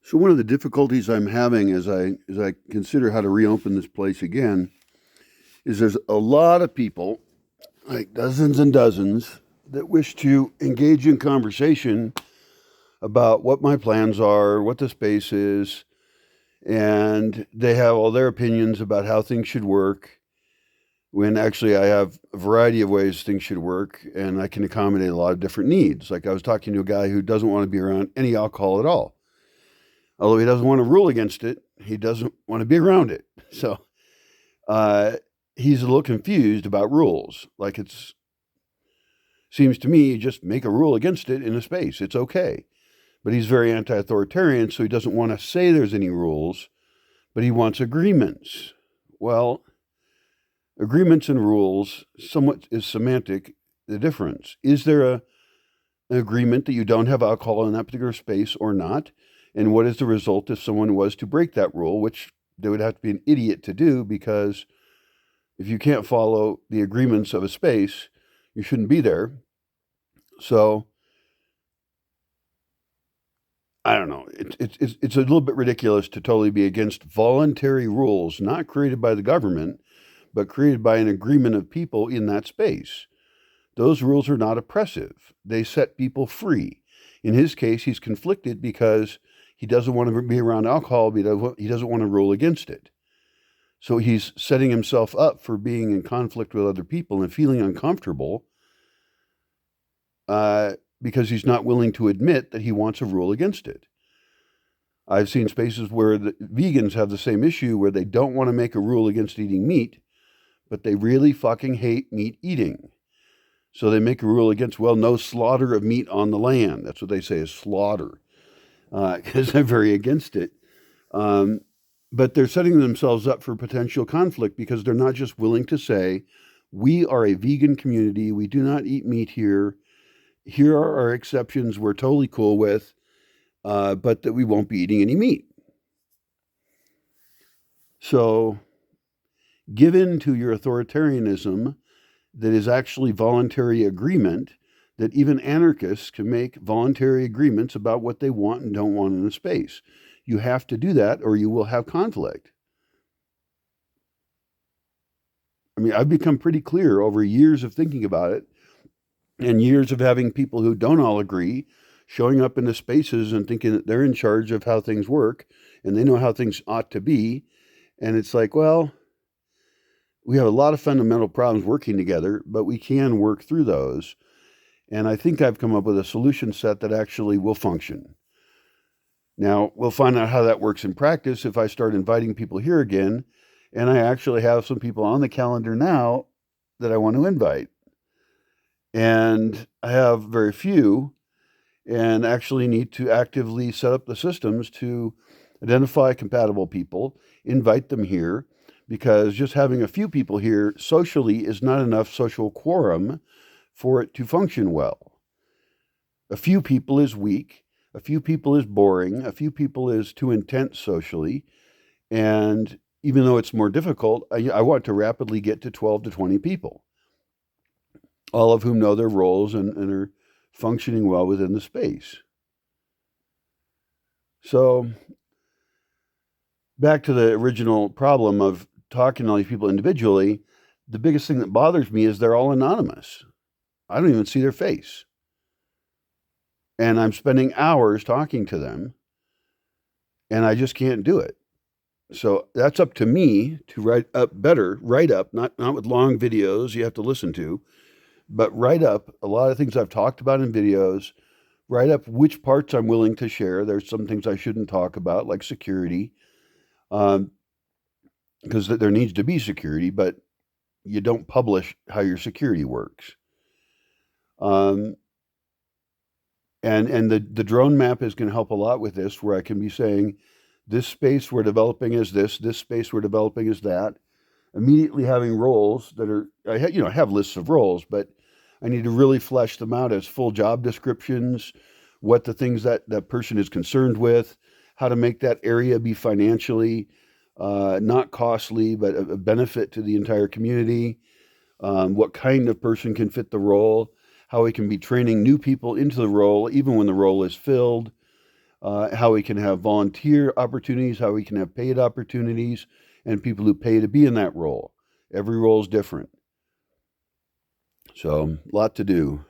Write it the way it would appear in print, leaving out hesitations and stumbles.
So one of the difficulties I'm having as I consider how to reopen this place again is there's a lot of people, like dozens and dozens, that wish to engage in conversation about what my plans are, what the space is, and they have all their opinions about how things should work. When actually I have a variety of ways things should work, and I can accommodate a lot of different needs. Like I was talking to a guy who doesn't want to be around any alcohol at all. Although he doesn't want to rule against it, he doesn't want to be around it. So uh, he's a little confused about rules. Like it's seems to me, you just make a rule against it in a space. It's okay. But he's very anti-authoritarian, so he doesn't want to say there's any rules, but he wants agreements. Well, agreements and rules somewhat is semantic, the difference. Is there an agreement that you don't have alcohol in that particular space or not? And what is the result if someone was to break that rule, which they would have to be an idiot to do, because if you can't follow the agreements of a space, you shouldn't be there. So I don't know. It's a little bit ridiculous to totally be against voluntary rules, not created by the government, but created by an agreement of people in that space. Those rules are not oppressive. They set people free. In his case, he's conflicted because he doesn't want to be around alcohol, but he doesn't want to rule against it. So he's setting himself up for being in conflict with other people and feeling uncomfortable because he's not willing to admit that he wants a rule against it. I've seen spaces where the vegans have the same issue, where they don't want to make a rule against eating meat, but they really fucking hate meat eating. So they make a rule against, well, no slaughter of meat on the land. That's what they say is slaughter, because they're very against it. But they're setting themselves up for potential conflict because they're not just willing to say, we are a vegan community, we do not eat meat here. Here are our exceptions we're totally cool with, but that we won't be eating any meat. So give in to your authoritarianism that is actually voluntary agreement, that even anarchists can make voluntary agreements about what they want and don't want in a space. You have to do that or you will have conflict. I mean, I've become pretty clear over years of thinking about it and years of having people who don't all agree showing up in the spaces and thinking that they're in charge of how things work and they know how things ought to be. And it's like, well, we have a lot of fundamental problems working together, but we can work through those. And I think I've come up with a solution set that actually will function. Now, we'll find out how that works in practice if I start inviting people here again. And I actually have some people on the calendar now that I want to invite. And I have very few, and actually need to actively set up the systems to identify compatible people, invite them here, because just having a few people here socially is not enough social quorum for it to function well. A few people is weak, a few people is boring, a few people is too intense socially, and even though it's more difficult, I want to rapidly get to 12 to 20 people, all of whom know their roles and are functioning well within the space. So back to the original problem of talking to all these people individually, the biggest thing that bothers me is they're all anonymous. I don't even see their face. And I'm spending hours talking to them, and I just can't do it. So that's up to me to write up, not with long videos you have to listen to, but write up a lot of things I've talked about in videos, write up which parts I'm willing to share. There's some things I shouldn't talk about, like security, because there needs to be security, but you don't publish how your security works. And the drone map is going to help a lot with this, where I can be saying, this space we're developing is this space we're developing is that. Immediately having roles that are, I have lists of roles, but I need to really flesh them out as full job descriptions, what the things that person is concerned with, how to make that area be financially not costly, but a benefit to the entire community, what kind of person can fit the role, how we can be training new people into the role, even when the role is filled, how we can have volunteer opportunities, how we can have paid opportunities, and people who pay to be in that role. Every role is different. So, a lot to do.